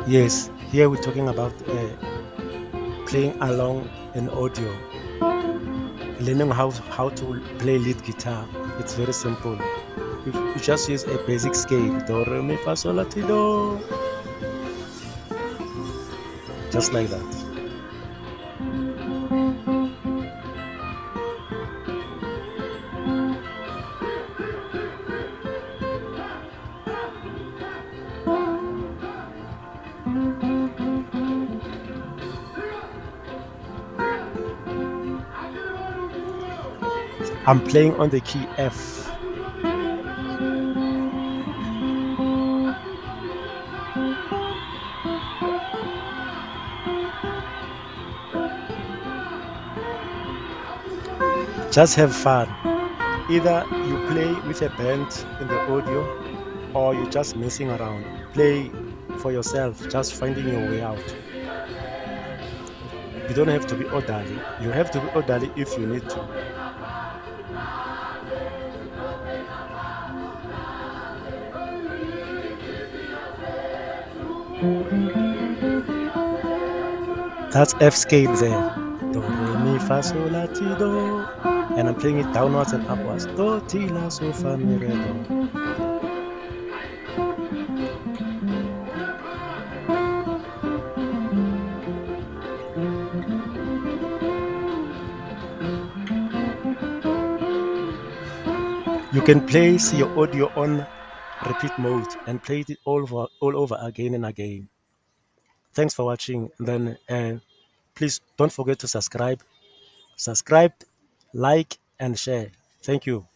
Yes, here we're talking about playing along in audio, learning how to play lead guitar. It's very simple. You just use a basic scale, do re mi fa sol la ti do, just like that. I'm playing on the key F. Just have fun. Either you play with a band in the audio or you're just messing around. Play for yourself, just finding your way out. You don't have to be orderly. You have to be orderly if you need to. That's F scale there. Do, re, mi, fa, sol, la, ti, do. And I'm playing it downwards and upwards. Do, ti, la, so, fa, mi, re, do. You can place your audio on repeat mode and play it all over again and again. Thanks for watching. Then please don't forget to subscribe, like, and share. Thank you.